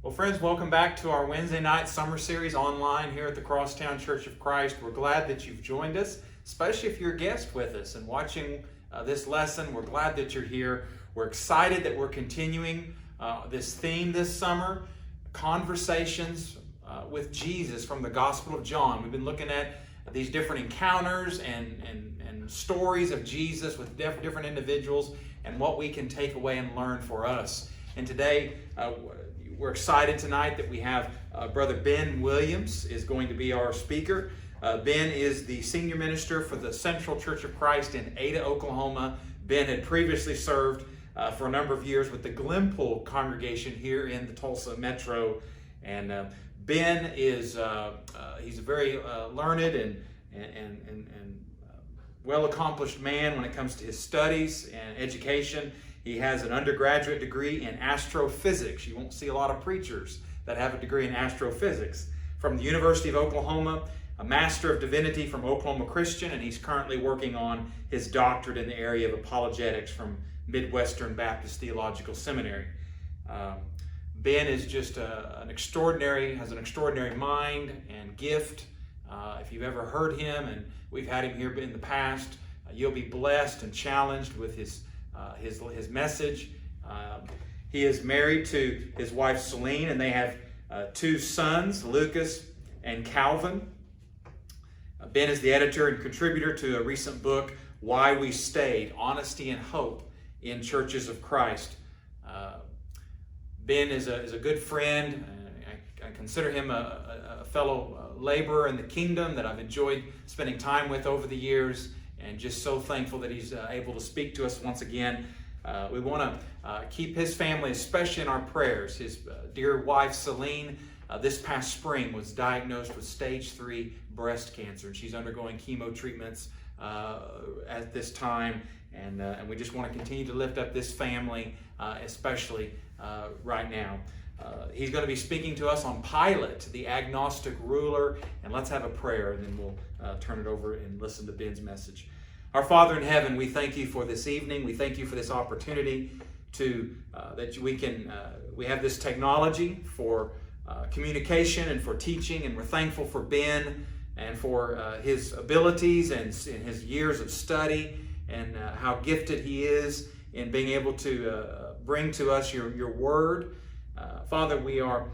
Well, friends, welcome back to our Wednesday night summer series online here at the Crosstown Church of Christ. We're glad that you've joined us, especially if you're a guest with us and watching this lesson. We're glad that you're here. We're excited that we're continuing this theme this summer, conversations with Jesus from the Gospel of John. We've been looking at these different encounters and stories of Jesus with different individuals and what we can take away and learn for us. And today, we're excited tonight that we have Brother Ben Williams is going to be our speaker. Ben is the senior minister for the Central Church of Christ in Ada, Oklahoma. Ben had previously served for a number of years with the Glenpool congregation here in the Tulsa metro. And Ben is he's a very learned and well-accomplished man when it comes to his studies and education. He has an undergraduate degree in astrophysics. You won't see a lot of preachers that have a degree in astrophysics. From the University of Oklahoma, a Master of Divinity from Oklahoma Christian, and he's currently working on his doctorate in the area of apologetics from Midwestern Baptist Theological Seminary. Ben is just has an extraordinary mind and gift. If you've ever heard him, and we've had him here in the past, you'll be blessed and challenged with his message. He is married to his wife Celine, and they have two sons, Lucas and Calvin. Ben is the editor and contributor to a recent book, Why We Stayed, Honesty and Hope in Churches of Christ. Ben is a good friend. I consider him a fellow laborer in the kingdom that I've enjoyed spending time with over the years, and just so thankful that he's able to speak to us once again. We want to keep his family, especially in our prayers. His dear wife, Celine, this past spring was diagnosed with stage 3 breast cancer, and she's undergoing chemo treatments at this time. And we just want to continue to lift up this family, especially right now. He's going to be speaking to us on Pilate, the agnostic ruler. And let's have a prayer, and then we'll turn it over and listen to Ben's message. Our Father in heaven, we thank you for this evening. We thank you for this opportunity to that we have this technology for communication and for teaching. And we're thankful for Ben and for his abilities and his years of study, and how gifted he is in being able to bring to us your word. Father, we are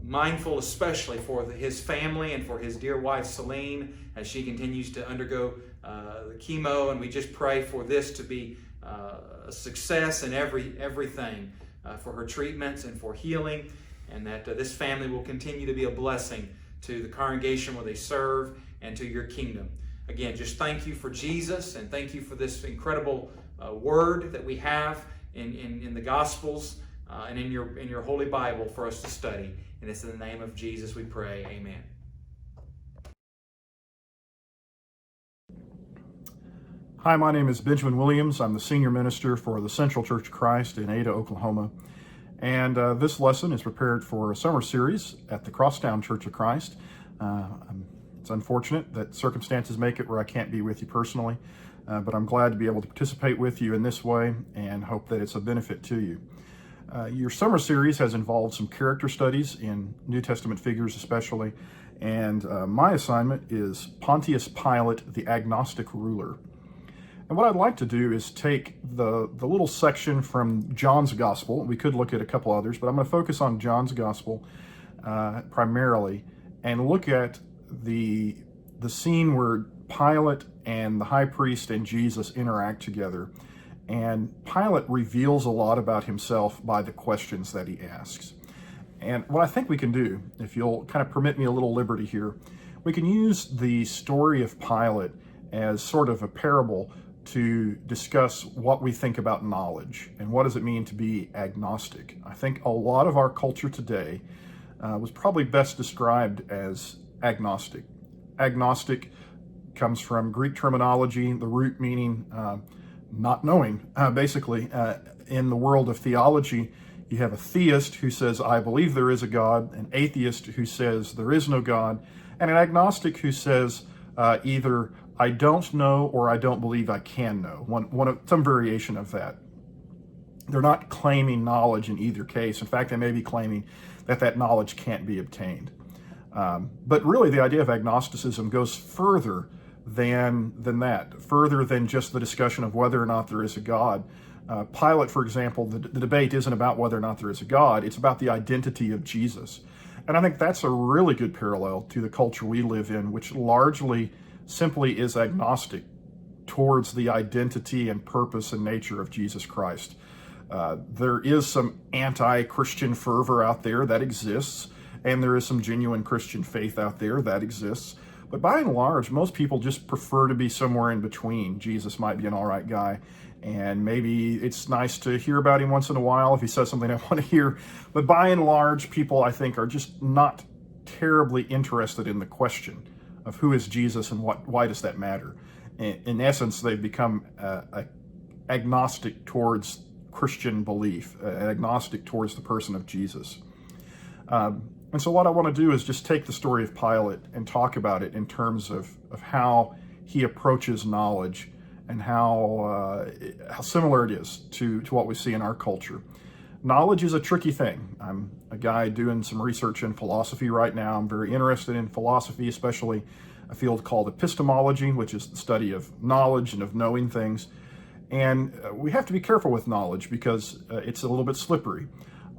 mindful especially for his family and for his dear wife Celine as she continues to undergo the chemo, and we just pray for this to be a success in everything for her treatments and for healing, and that this family will continue to be a blessing to the congregation where they serve and to your kingdom. Again, just thank you for Jesus, and thank you for this incredible word that we have in the Gospels and in your Holy Bible for us to study. And it's in the name of Jesus we pray. Amen. Hi, my name is Benjamin Williams. I'm the senior minister for the Central Church of Christ in Ada, Oklahoma. And this lesson is prepared for a summer series at the Crosstown Church of Christ. It's unfortunate that circumstances make it where I can't be with you personally, but I'm glad to be able to participate with you in this way and hope that it's a benefit to you. Your summer series has involved some character studies in New Testament figures especially, and my assignment is Pontius Pilate, the Agnostic ruler. And what I'd like to do is take the little section from John's Gospel. We could look at a couple others, but I'm going to focus on John's Gospel primarily, and look at the scene where Pilate and the high priest and Jesus interact together. And Pilate reveals a lot about himself by the questions that he asks. And what I think we can do, if you'll kind of permit me a little liberty here, we can use the story of Pilate as sort of a parable to discuss what we think about knowledge and what does it mean to be agnostic. I think a lot of our culture today was probably best described as agnostic. Agnostic comes from Greek terminology, the root meaning not knowing. Basically, in the world of theology, you have a theist who says, I believe there is a God, an atheist who says there is no God, and an agnostic who says either I don't know or I don't believe I can know, some variation of that. They're not claiming knowledge in either case. In fact, they may be claiming that that knowledge can't be obtained. But really, the idea of agnosticism goes further than that, further than just the discussion of whether or not there is a God. Pilate, for example, the debate isn't about whether or not there is a God, it's about the identity of Jesus. And I think that's a really good parallel to the culture we live in, which largely simply is agnostic towards the identity and purpose and nature of Jesus Christ. There is some anti-Christian fervor out there that exists, and there is some genuine Christian faith out there that exists. But by and large, most people just prefer to be somewhere in between. Jesus might be an all right guy, and maybe it's nice to hear about him once in a while if he says something I want to hear. But by and large, people, I think, are just not terribly interested in the question of who is Jesus and why does that matter. In essence, they've become agnostic towards Christian belief, agnostic towards the person of Jesus. And so what I want to do is just take the story of Pilate and talk about it in terms of how he approaches knowledge and how similar it is to what we see in our culture. Knowledge is a tricky thing. I'm a guy doing some research in philosophy right now. I'm very interested in philosophy, especially a field called epistemology, which is the study of knowledge and of knowing things. And we have to be careful with knowledge because it's a little bit slippery.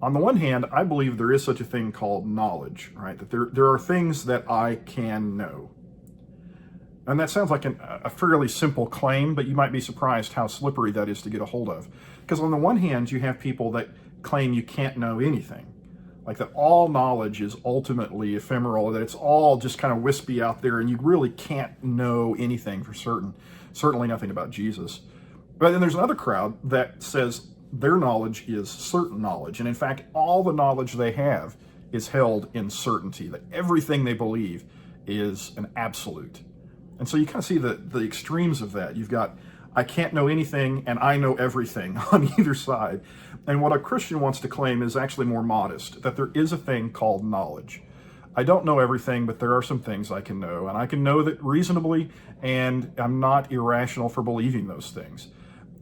On the one hand, I believe there is such a thing called knowledge, right? That there are things that I can know. And that sounds like a fairly simple claim, but you might be surprised how slippery that is to get a hold of. Because on the one hand, you have people that claim you can't know anything. Like that all knowledge is ultimately ephemeral, that it's all just kind of wispy out there and you really can't know anything for certain. Certainly nothing about Jesus. But then there's another crowd that says their knowledge is certain knowledge. And in fact, all the knowledge they have is held in certainty, that everything they believe is an absolute. And so you kind of see the extremes of that. You've got, I can't know anything and I know everything on either side. And what a Christian wants to claim is actually more modest, that there is a thing called knowledge. I don't know everything, but there are some things I can know, and I can know that reasonably, and I'm not irrational for believing those things.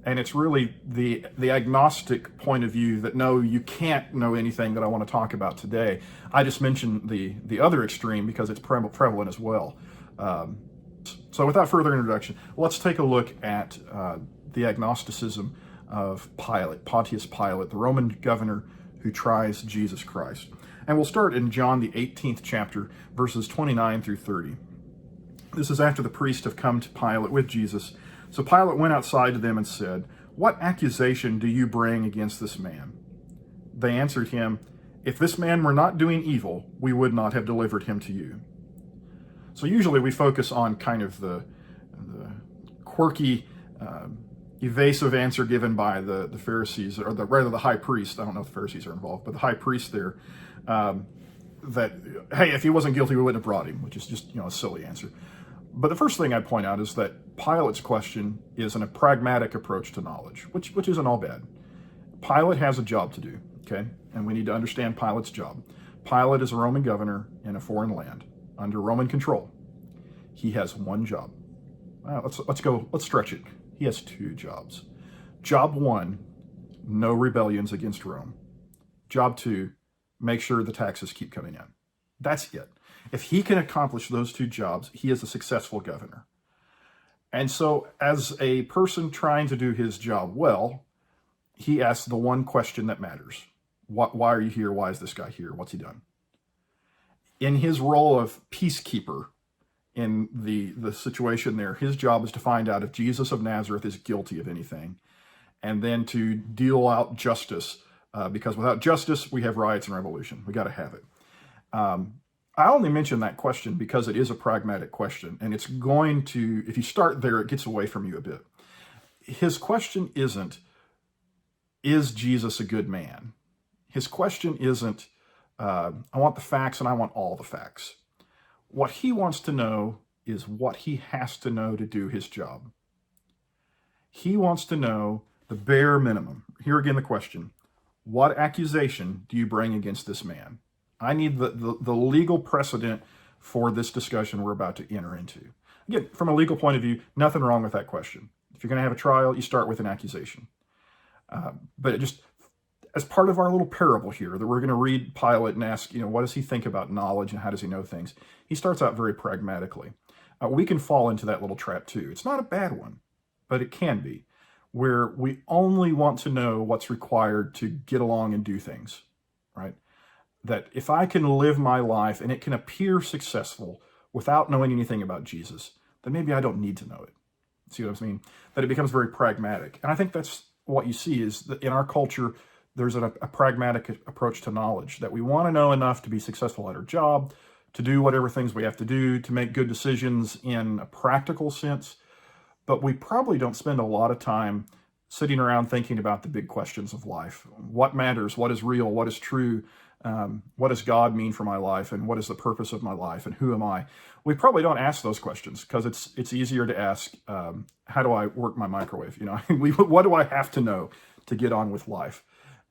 And it's really the agnostic point of view that no, you can't know anything that I want to talk about today. I just mentioned the other extreme because it's prevalent as well. So without further introduction, let's take a look at the agnosticism of Pilate, Pontius Pilate, the Roman governor who tries Jesus Christ. And we'll start in John, the 18th chapter, verses 29 through 30. This is after the priests have come to Pilate with Jesus. So Pilate went outside to them and said, "What accusation do you bring against this man?" They answered him, "If this man were not doing evil, we would not have delivered him to you." So usually we focus on kind of the quirky, evasive answer given by the Pharisees, or rather the high priest. I don't know if the Pharisees are involved, but the high priest there, that, hey, if he wasn't guilty, we wouldn't have brought him, which is just, a silly answer. But the first thing I'd point out is that Pilate's question is a pragmatic approach to knowledge, which isn't all bad. Pilate has a job to do, okay? And we need to understand Pilate's job. Pilate is a Roman governor in a foreign land under Roman control. He has one job. Let's stretch it. He has two jobs. Job one, no rebellions against Rome. Job two, make sure the taxes keep coming in. That's it. If he can accomplish those two jobs, he is a successful governor. And so as a person trying to do his job well, he asks the one question that matters. Why are you here? Why is this guy here? What's he done? In his role of peacekeeper in the situation there, his job is to find out if Jesus of Nazareth is guilty of anything, and then to deal out justice, because without justice, we have riots and revolution. We got to have it. I only mention that question because it is a pragmatic question, and it's going to, if you start there, it gets away from you a bit. His question isn't, is Jesus a good man? His question isn't, I want the facts and I want all the facts. What he wants to know is what he has to know to do his job. He wants to know the bare minimum. Here again the question, what accusation do you bring against this man? I need the legal precedent for this discussion we're about to enter into. Again, from a legal point of view, nothing wrong with that question. If you're going to have a trial, you start with an accusation. But it just, as part of our little parable here, that we're going to read Pilate and ask, what does he think about knowledge and how does he know things? He starts out very pragmatically. We can fall into that little trap too. It's not a bad one, but it can be, where we only want to know what's required to get along and do things, right? That if I can live my life and it can appear successful without knowing anything about Jesus, then maybe I don't need to know it. See what I mean? That it becomes very pragmatic. And I think that's what you see is that in our culture, there's a pragmatic approach to knowledge, that we want to know enough to be successful at our job, to do whatever things we have to do, to make good decisions in a practical sense. But we probably don't spend a lot of time sitting around thinking about the big questions of life. What matters? What is real? What is true? What does God mean for my life? And what is the purpose of my life? And who am I? We probably don't ask those questions because it's easier to ask, how do I work my microwave? What do I have to know to get on with life?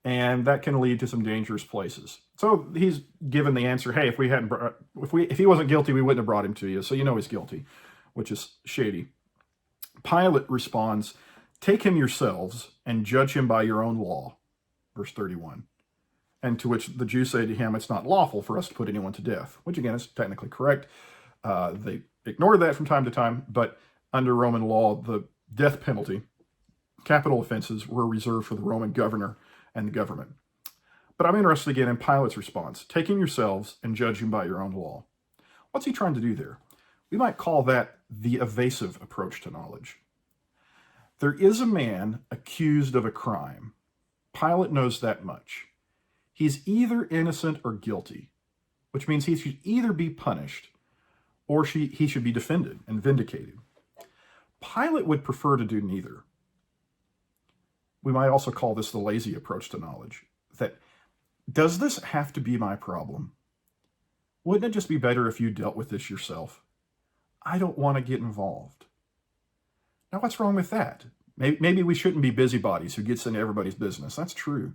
And that can lead to some dangerous places. So he's given the answer, hey, if he wasn't guilty, we wouldn't have brought him to you. So he's guilty, which is shady. Pilate responds, take him yourselves and judge him by your own law. Verse 31. And to which the Jews say to him, it's not lawful for us to put anyone to death, which again is technically correct. They ignore that from time to time, but under Roman law, the death penalty, capital offenses, were reserved for the Roman governor and the government. But I'm interested again in Pilate's response, take him yourselves and judge him by your own law. What's he trying to do there? We might call that the evasive approach to knowledge. There is a man accused of a crime. Pilate knows that much. He's either innocent or guilty, which means he should either be punished or he should be defended and vindicated. Pilate would prefer to do neither. We might also call this the lazy approach to knowledge. That, does this have to be my problem? Wouldn't it just be better if you dealt with this yourself? I don't want to get involved. Now, what's wrong with that? Maybe we shouldn't be busybodies who gets into everybody's business. That's true.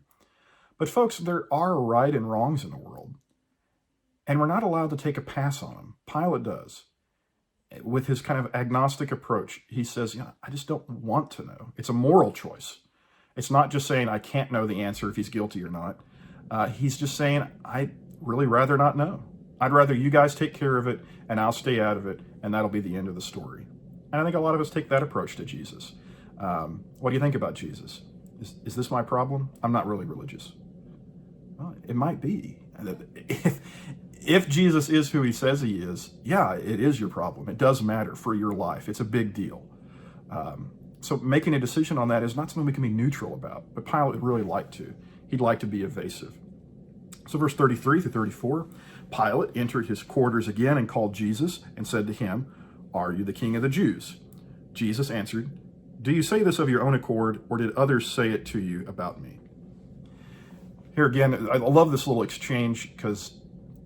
But folks, there are right and wrongs in the world, and we're not allowed to take a pass on them. Pilate does. With his kind of agnostic approach, he says, I just don't want to know. It's a moral choice. It's not just saying I can't know the answer if he's guilty or not. He's just saying, I'd really rather not know. I'd rather you guys take care of it and I'll stay out of it, and that'll be the end of the story. And I think a lot of us take that approach to Jesus. What do you think about Jesus? Is this my problem? I'm not really religious. Well, it might be. If Jesus is who he says he is, yeah, it is your problem. It does matter for your life. It's a big deal. So making a decision on that is not something we can be neutral about, but Pilate would really like to. He'd like to be evasive. So verse 33 through 34, Pilate entered his quarters again and called Jesus and said to him, are you the king of the Jews? Jesus answered, do you say this of your own accord, or did others say it to you about me? Here again, I love this little exchange because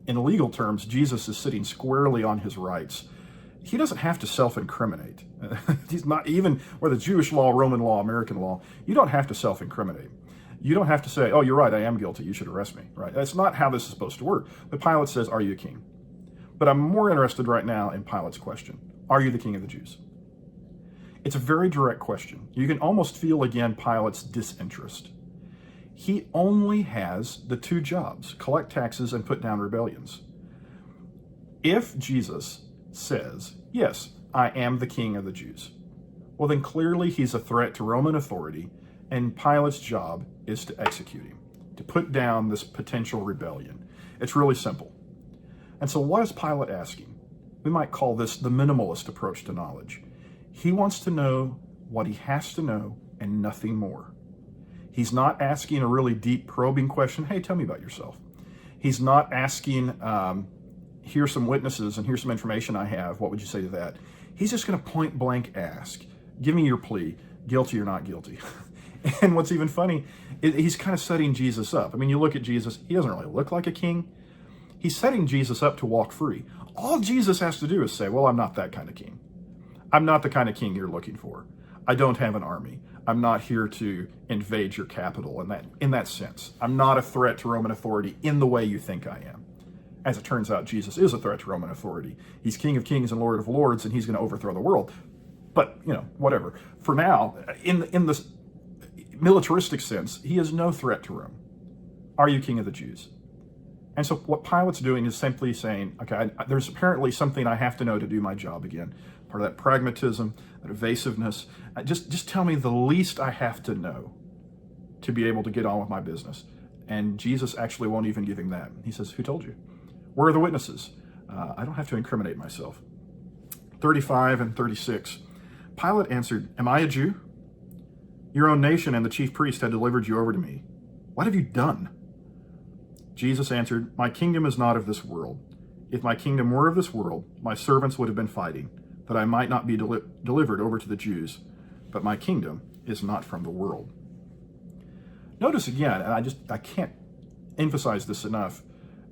in legal terms, Jesus is sitting squarely on his rights. He doesn't have to self-incriminate. He's not, even whether Jewish law, Roman law, American law, you don't have to self-incriminate. You don't have to say, oh, you're right, I am guilty, you should arrest me, right? That's not how this is supposed to work. But Pilate says, are you a king? But I'm more interested right now in Pilate's question. Are you the king of the Jews? It's a very direct question. You can almost feel again Pilate's disinterest. He only has the two jobs, collect taxes and put down rebellions. If Jesus says, yes, I am the king of the Jews, well then clearly he's a threat to Roman authority, and Pilate's job is to execute him, to put down this potential rebellion. It's really simple. And so what is Pilate asking? We might call this the minimalist approach to knowledge. He wants to know what he has to know and nothing more. He's not asking a really deep probing question, hey, tell me about yourself. He's not asking, here's some witnesses and here's some information I have, what would you say to that? He's just going to point blank ask, give me your plea, guilty or not guilty. And what's even funny, he's kind of setting Jesus up. I mean, you look at Jesus, he doesn't really look like a king. He's setting Jesus up to walk free. All Jesus has to do is say, well, I'm not that kind of king. I'm not the kind of king you're looking for. I don't have an army. I'm not here to invade your capital in that sense. I'm not a threat to Roman authority in the way you think I am. As it turns out, Jesus is a threat to Roman authority. He's King of Kings and Lord of Lords, and he's going to overthrow the world. But, whatever. For now, in this, militaristic sense, he is no threat to Rome. Are you king of the Jews? And so what Pilate's doing is simply saying, okay, there's apparently something I have to know to do my job again. Part of that pragmatism, that evasiveness. Just tell me the least I have to know to be able to get on with my business. And Jesus actually won't even give him that. He says, who told you? Where are the witnesses? I don't have to incriminate myself. 35 and 36. Pilate answered, am I a Jew? Your own nation and the chief priest had delivered you over to me. What have you done? Jesus answered, my kingdom is not of this world. If my kingdom were of this world, my servants would have been fighting, that I might not be delivered over to the Jews. But my kingdom is not from the world. Notice again, and I can't emphasize this enough,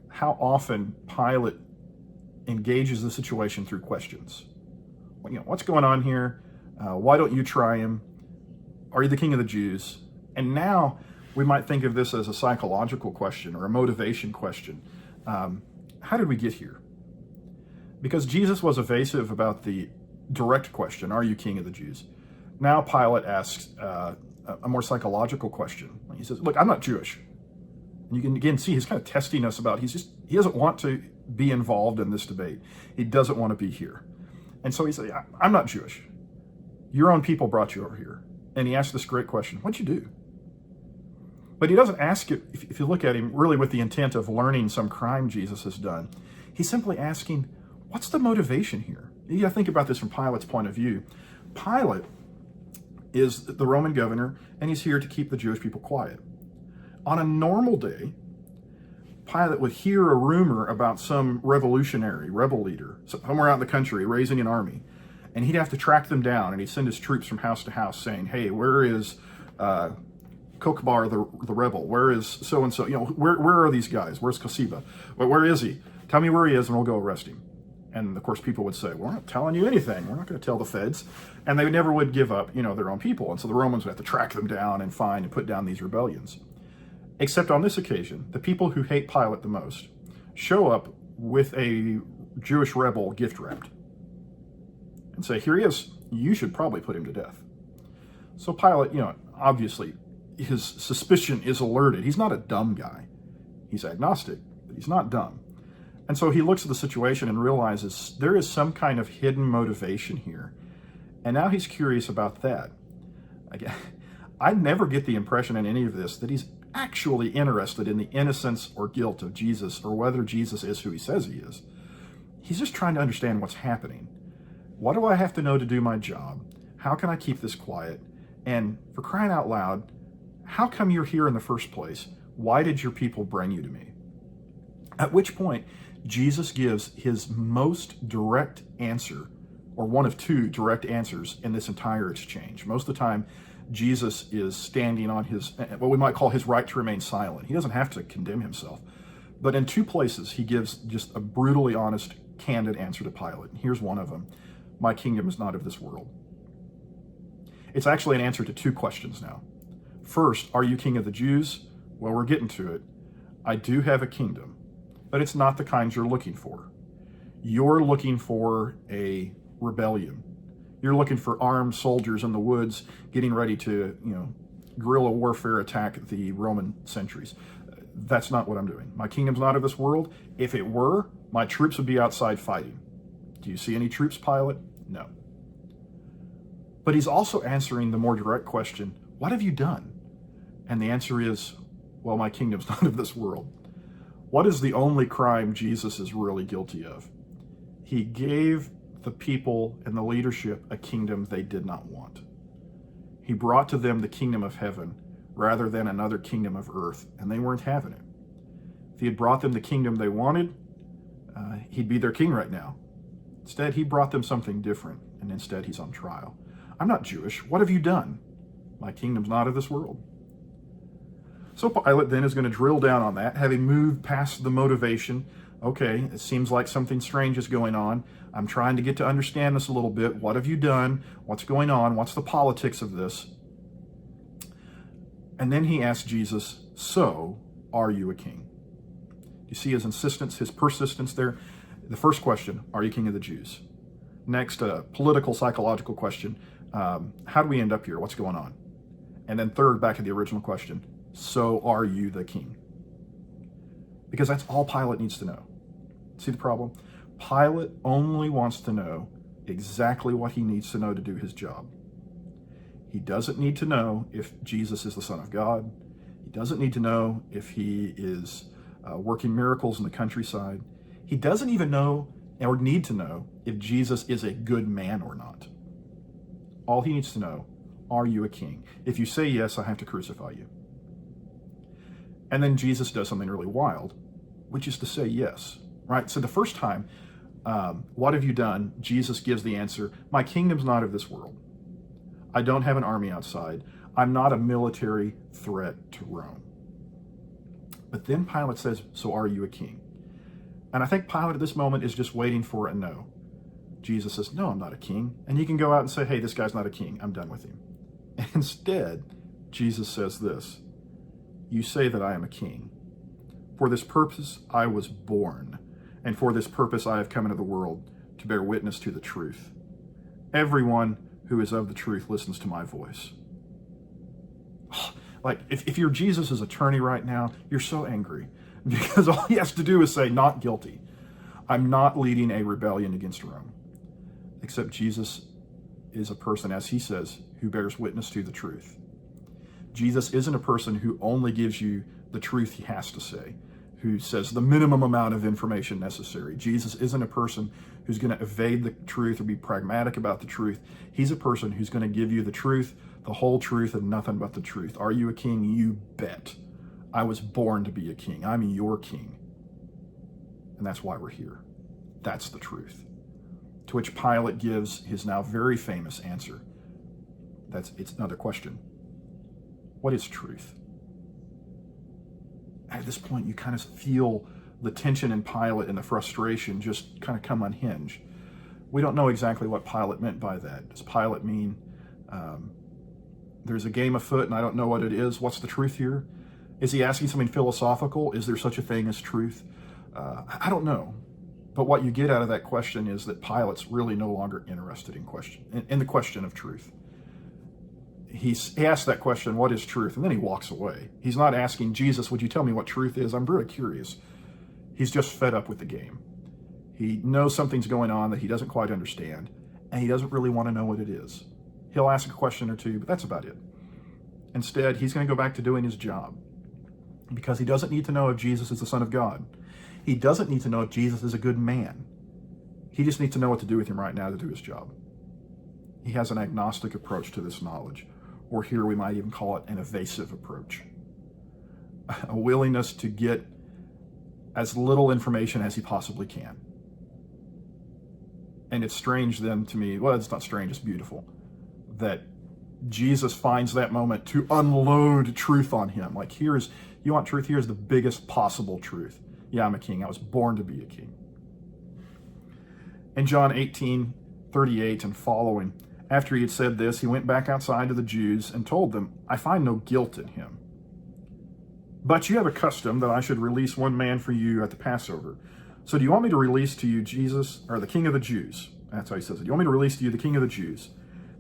how often Pilate engages the situation through questions. What's going on here? Why don't you try him? Are you the king of the Jews? And now we might think of this as a psychological question or a motivation question. How did we get here? Because Jesus was evasive about the direct question, are you king of the Jews? Now Pilate asks a more psychological question. He says, look, I'm not Jewish. And you can again see he's kind of testing us about, he doesn't want to be involved in this debate. He doesn't want to be here. And so he says, I'm not Jewish. Your own people brought you over here. And he asks this great question, what'd you do? But he doesn't ask it, if you look at him, really with the intent of learning some crime Jesus has done. He's simply asking, what's the motivation here? You got to think about this from Pilate's point of view. Pilate is the Roman governor, and he's here to keep the Jewish people quiet. On a normal day, Pilate would hear a rumor about some rebel leader, somewhere out in the country raising an army, and he'd have to track them down, and he'd send his troops from house to house saying, hey, where is Kokbar the rebel? Where is so-and-so? Where are these guys? Where's Kosiba? Where is he? Tell me where he is and we'll go arrest him. And of course people would say, we're not telling you anything. We're not going to tell the feds. And they never would give up, their own people. And so the Romans would have to track them down and find and put down these rebellions. Except on this occasion, the people who hate Pilate the most show up with a Jewish rebel gift wrapped and say, here he is. You should probably put him to death. So Pilate, obviously, his suspicion is alerted. He's not a dumb guy. He's agnostic, but he's not dumb. And so he looks at the situation and realizes there is some kind of hidden motivation here. And now he's curious about that. Again, I never get the impression in any of this that he's actually interested in the innocence or guilt of Jesus or whether Jesus is who he says he is. He's just trying to understand what's happening. What do I have to know to do my job? How can I keep this quiet? And for crying out loud, how come you're here in the first place? Why did your people bring you to me? At which point, Jesus gives his most direct answer, or one of two direct answers in this entire exchange. Most of the time, Jesus is standing on his, what we might call his right to remain silent. He doesn't have to condemn himself. But in two places, he gives just a brutally honest, candid answer to Pilate. And here's one of them. My kingdom is not of this world. It's actually an answer to two questions now. First, are you king of the Jews? Well, we're getting to it. I do have a kingdom, but it's not the kind you're looking for. You're looking for a rebellion. You're looking for armed soldiers in the woods getting ready to, guerrilla warfare attack the Roman sentries. That's not what I'm doing. My kingdom's not of this world. If it were, my troops would be outside fighting. Do you see any troops, Pilate? No. But he's also answering the more direct question, what have you done? And the answer is, well, my kingdom's not of this world. What is the only crime Jesus is really guilty of? He gave the people and the leadership a kingdom they did not want. He brought to them the kingdom of heaven rather than another kingdom of earth, and they weren't having it. If he had brought them the kingdom they wanted, he'd be their king right now. Instead, he brought them something different, and instead he's on trial. I'm not Jewish. What have you done? My kingdom's not of this world. So Pilate then is going to drill down on that, having moved past the motivation. Okay, it seems like something strange is going on. I'm trying to get to understand this a little bit. What have you done? What's going on? What's the politics of this? And then he asks Jesus, so are you a king? You see his insistence, his persistence there? The first question, are you king of the Jews? Next, a political, psychological question. How do we end up here? What's going on? And then third, back to the original question, so are you the king? Because that's all Pilate needs to know. See the problem? Pilate only wants to know exactly what he needs to know to do his job. He doesn't need to know if Jesus is the Son of God. He doesn't need to know if he is working miracles in the countryside. He doesn't even know or need to know if Jesus is a good man or not. All he needs to know, are you a king? If you say yes, I have to crucify you. And then Jesus does something really wild, which is to say yes, right? So the first time, what have you done? Jesus gives the answer, my kingdom's not of this world. I don't have an army outside. I'm not a military threat to Rome. But then Pilate says, so are you a king? And I think Pilate at this moment is just waiting for a no. Jesus says, no, I'm not a king. And you can go out and say, hey, this guy's not a king. I'm done with him. Instead, Jesus says this, you say that I am a king. For this purpose I was born, and for this purpose I have come into the world, to bear witness to the truth. Everyone who is of the truth listens to my voice. Like, if you're Jesus' attorney right now, you're so angry, because all he has to do is say, not guilty. I'm not leading a rebellion against Rome. Except Jesus is a person, as he says, who bears witness to the truth. Jesus isn't a person who only gives you the truth he has to say, who says the minimum amount of information necessary. Jesus isn't a person who's going to evade the truth or be pragmatic about the truth. He's a person who's going to give you the truth, the whole truth, and nothing but the truth. Are you a king? You bet. I was born to be a king. I'm your king. And that's why we're here. That's the truth. To which Pilate gives his now very famous answer. It's another question. What is truth? At this point, you kind of feel the tension in Pilate and the frustration just kind of come unhinged. We don't know exactly what Pilate meant by that. Does Pilate mean there's a game afoot and I don't know what it is? What's the truth here? Is he asking something philosophical? Is there such a thing as truth? I don't know. But what you get out of that question is that Pilate's really no longer interested in the question of truth. He asks that question, what is truth? And then he walks away. He's not asking, Jesus, would you tell me what truth is? I'm very curious. He's just fed up with the game. He knows something's going on that he doesn't quite understand, and he doesn't really want to know what it is. He'll ask a question or two, but that's about it. Instead, he's going to go back to doing his job because he doesn't need to know if Jesus is the Son of God. He doesn't need to know if Jesus is a good man. He just needs to know what to do with him right now to do his job. He has an agnostic approach to this knowledge, or here we might even call it an evasive approach. A willingness to get as little information as he possibly can. And it's strange then to me, well, it's not strange, it's beautiful, that Jesus finds that moment to unload truth on him. Like, you want truth? Here's the biggest possible truth. Yeah, I'm a king. I was born to be a king. In John 18:38 and following, after he had said this, he went back outside to the Jews and told them, I find no guilt in him. But you have a custom that I should release one man for you at the Passover. So do you want me to release to you Jesus, or the King of the Jews? That's how he says it. Do you want me to release to you the King of the Jews?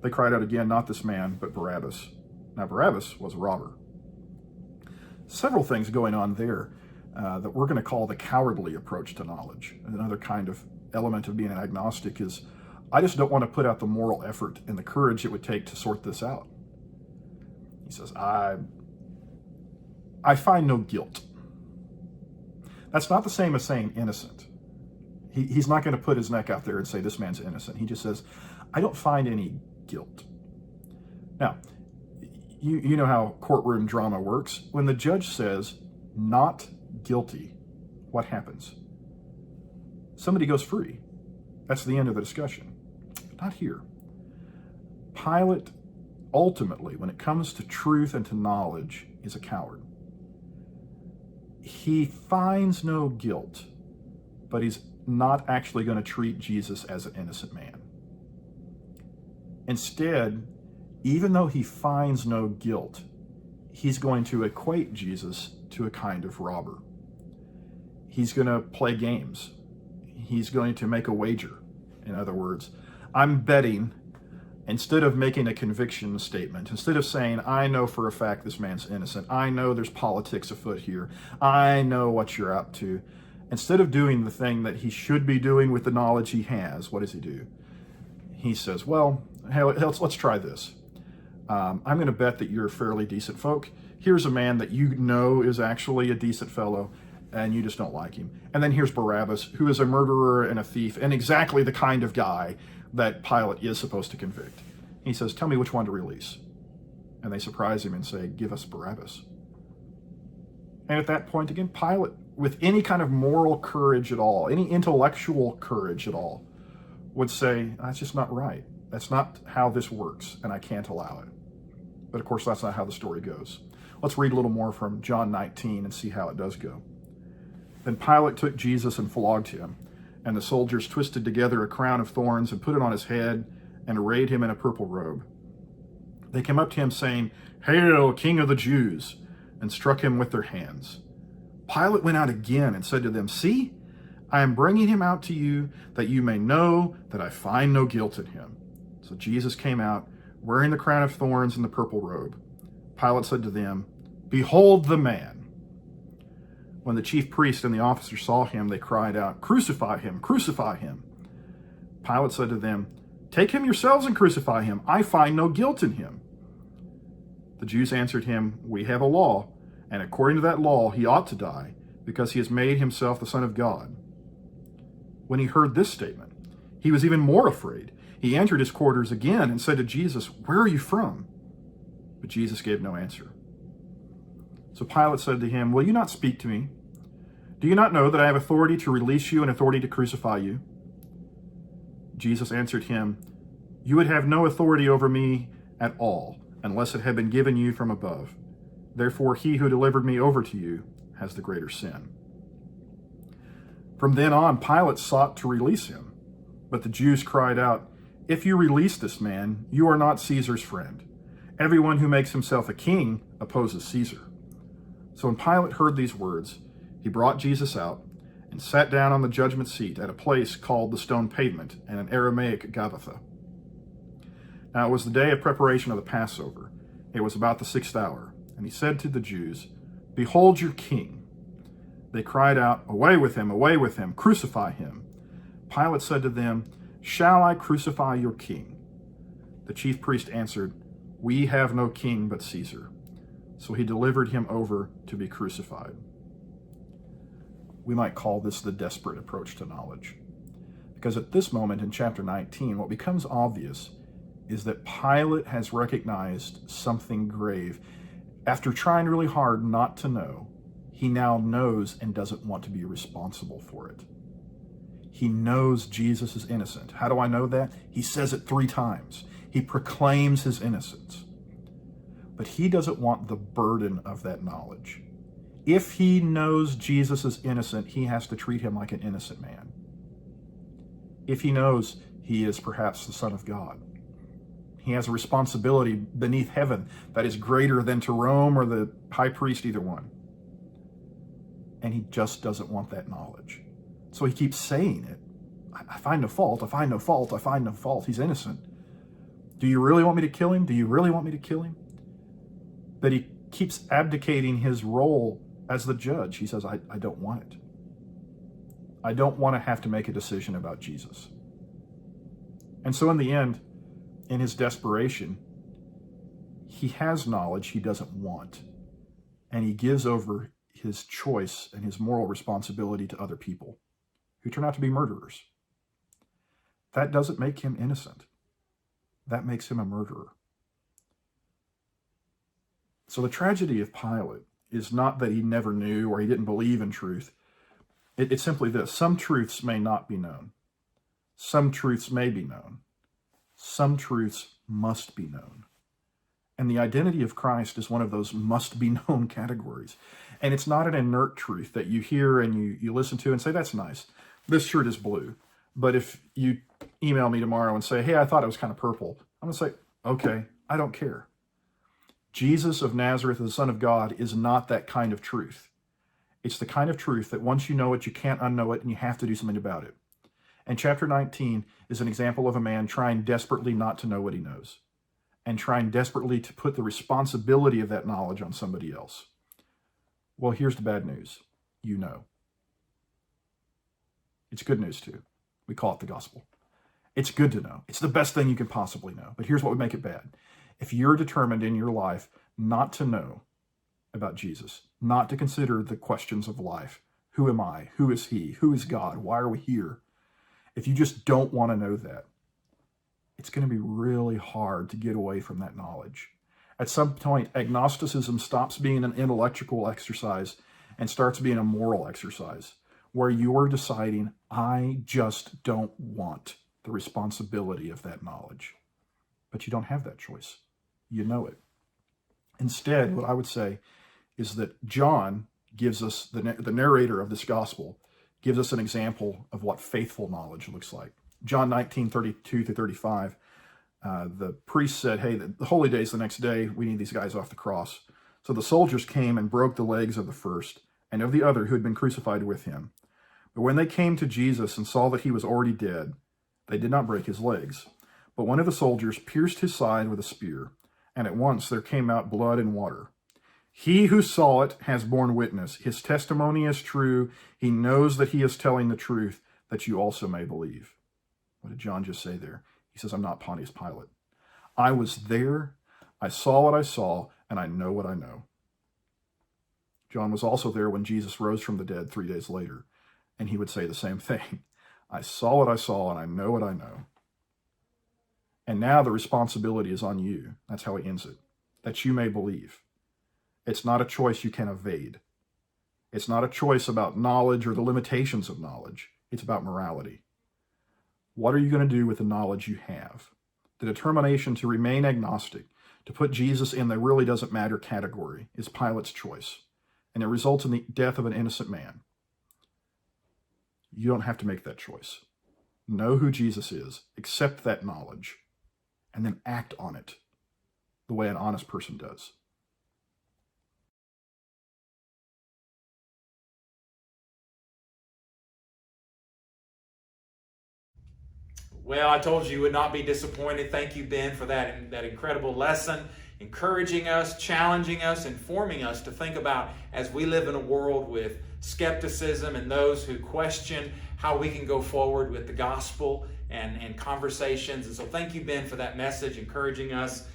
They cried out again, not this man, but Barabbas. Now Barabbas was a robber. Several things going on there that we're going to call the cowardly approach to knowledge. Another kind of element of being an agnostic is, I just don't want to put out the moral effort and the courage it would take to sort this out. He says, I find no guilt. That's not the same as saying innocent. He's not going to put his neck out there and say this man's innocent. He just says, I don't find any guilt. Now, you know how courtroom drama works. When the judge says not guilty, what happens? Somebody goes free. That's the end of the discussion. Not here. Pilate, ultimately, when it comes to truth and to knowledge, is a coward. He finds no guilt, but he's not actually going to treat Jesus as an innocent man. Instead, even though he finds no guilt, he's going to equate Jesus to a kind of robber. He's going to play games. He's going to make a wager. In other words, I'm betting instead of making a conviction statement, instead of saying, I know for a fact this man's innocent, I know there's politics afoot here, I know what you're up to, instead of doing the thing that he should be doing with the knowledge he has, what does he do? He says, well, hey, let's try this. I'm going to bet that you're fairly decent folk. Here's a man that you know is actually a decent fellow, and you just don't like him. And then here's Barabbas, who is a murderer and a thief, and exactly the kind of guy that Pilate is supposed to convict. He says, tell me which one to release. And they surprise him and say, give us Barabbas. And at that point, again, Pilate, with any kind of moral courage at all, any intellectual courage at all, would say, that's just not right. That's not how this works, and I can't allow it. But of course, that's not how the story goes. Let's read a little more from John 19 and see how it does go. Then Pilate took Jesus and flogged him, and the soldiers twisted together a crown of thorns and put it on his head and arrayed him in a purple robe. They came up to him saying, Hail, King of the Jews, and struck him with their hands. Pilate went out again and said to them, See, I am bringing him out to you that you may know that I find no guilt in him. So Jesus came out, wearing the crown of thorns and the purple robe. Pilate said to them, Behold the man. When the chief priest and the officers saw him, they cried out, Crucify him, crucify him. Pilate said to them, Take him yourselves and crucify him. I find no guilt in him. The Jews answered him, We have a law, and according to that law he ought to die, because he has made himself the Son of God. When he heard this statement, he was even more afraid. He entered his quarters again and said to Jesus, Where are you from? But Jesus gave no answer. So Pilate said to him, Will you not speak to me? Do you not know that I have authority to release you and authority to crucify you? Jesus answered him, You would have no authority over me at all, unless it had been given you from above. Therefore he who delivered me over to you has the greater sin. From then on, Pilate sought to release him. But the Jews cried out, If you release this man, you are not Caesar's friend. Everyone who makes himself a king opposes Caesar. So when Pilate heard these words, he brought Jesus out and sat down on the judgment seat at a place called the Stone Pavement, and in Aramaic Gabbatha. Now it was the day of preparation of the Passover. It was about the 6th hour. And he said to the Jews, Behold your king. They cried out, Away with him, crucify him. Pilate said to them, Shall I crucify your king? The chief priest answered, We have no king but Caesar. So he delivered him over to be crucified. We might call this the desperate approach to knowledge. Because at this moment in chapter 19, what becomes obvious is that Pilate has recognized something grave. After trying really hard not to know, he now knows and doesn't want to be responsible for it. He knows Jesus is innocent. How do I know that? He says it 3 times. He proclaims his innocence. But he doesn't want the burden of that knowledge. If he knows Jesus is innocent, he has to treat him like an innocent man. If he knows he is perhaps the Son of God, he has a responsibility beneath heaven that is greater than to Rome or the high priest, either one. And he just doesn't want that knowledge. So he keeps saying it. I find no fault, I find no fault, I find no fault. He's innocent. Do you really want me to kill him? Do you really want me to kill him? But he keeps abdicating his role as the judge. He says, I don't want it. I don't want to have to make a decision about Jesus. And so in the end, in his desperation, he has knowledge he doesn't want. And he gives over his choice and his moral responsibility to other people who turn out to be murderers. That doesn't make him innocent. That makes him a murderer. So the tragedy of Pilate is not that he never knew or he didn't believe in truth. It's simply this: some truths may not be known. Some truths may be known. Some truths must be known. And the identity of Christ is one of those must-be-known categories. And it's not an inert truth that you hear and you listen to and say, that's nice. This shirt is blue. But if you email me tomorrow and say, hey, I thought it was kind of purple, I'm going to say, okay, I don't care. Jesus of Nazareth, the Son of God, is not that kind of truth. It's the kind of truth that once you know it, you can't unknow it, and you have to do something about it. And chapter 19 is an example of a man trying desperately not to know what he knows and trying desperately to put the responsibility of that knowledge on somebody else. Well, here's the bad news. You know. It's good news too. We call it the gospel. It's good to know. It's the best thing you can possibly know. But here's what would make it bad. If you're determined in your life not to know about Jesus, not to consider the questions of life, who am I? Who is he? Who is God? Why are we here? If you just don't want to know that, it's going to be really hard to get away from that knowledge. At some point, agnosticism stops being an intellectual exercise and starts being a moral exercise, where you're deciding, I just don't want the responsibility of that knowledge. But you don't have that choice. You know it. Instead, what I would say is that John gives us, the narrator of this gospel, gives us an example of what faithful knowledge looks like. John 19:32-35, the priest said, hey, the holy day is the next day. We need these guys off the cross. So the soldiers came and broke the legs of the first and of the other who had been crucified with him. But when they came to Jesus and saw that he was already dead, they did not break his legs. But one of the soldiers pierced his side with a spear, and at once there came out blood and water. He who saw it has borne witness. His testimony is true. He knows that he is telling the truth, that you also may believe. What did John just say there? He says, I'm not Pontius Pilate. I was there, I saw what I saw, and I know what I know. John was also there when Jesus rose from the dead 3 days later, and he would say the same thing. I saw what I saw, and I know what I know. And now the responsibility is on you. That's how he ends it. That you may believe. It's not a choice you can evade. It's not a choice about knowledge or the limitations of knowledge. It's about morality. What are you going to do with the knowledge you have? The determination to remain agnostic, to put Jesus in the really doesn't matter category, is Pilate's choice. And it results in the death of an innocent man. You don't have to make that choice. Know who Jesus is, accept that knowledge, and then act on it the way an honest person does. Well, I told you would not be disappointed. Thank you, Ben, for that incredible lesson, encouraging us, challenging us, informing us to think about, as we live in a world with skepticism and those who question, how we can go forward with the gospel and conversations. And so thank you, Ben, for that message, encouraging us.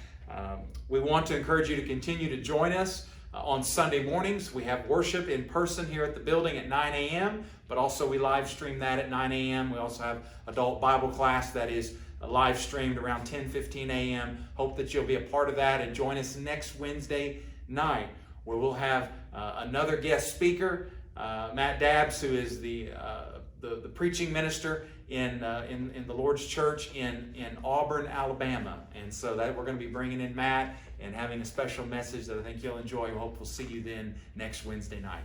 We want to encourage you to continue to join us on Sunday mornings. We have worship in person here at the building at 9 a.m., but also we live stream that at 9 a.m. We also have adult Bible class that is live streamed around 10:15 a.m. Hope that you'll be a part of that and join us next Wednesday night, where we'll have another guest speaker, Matt Dabbs, who is the preaching minister in the Lord's Church in Auburn, Alabama. And so that we're going to be bringing in Matt and having a special message that I think you'll enjoy. We hope we'll see you then next Wednesday night.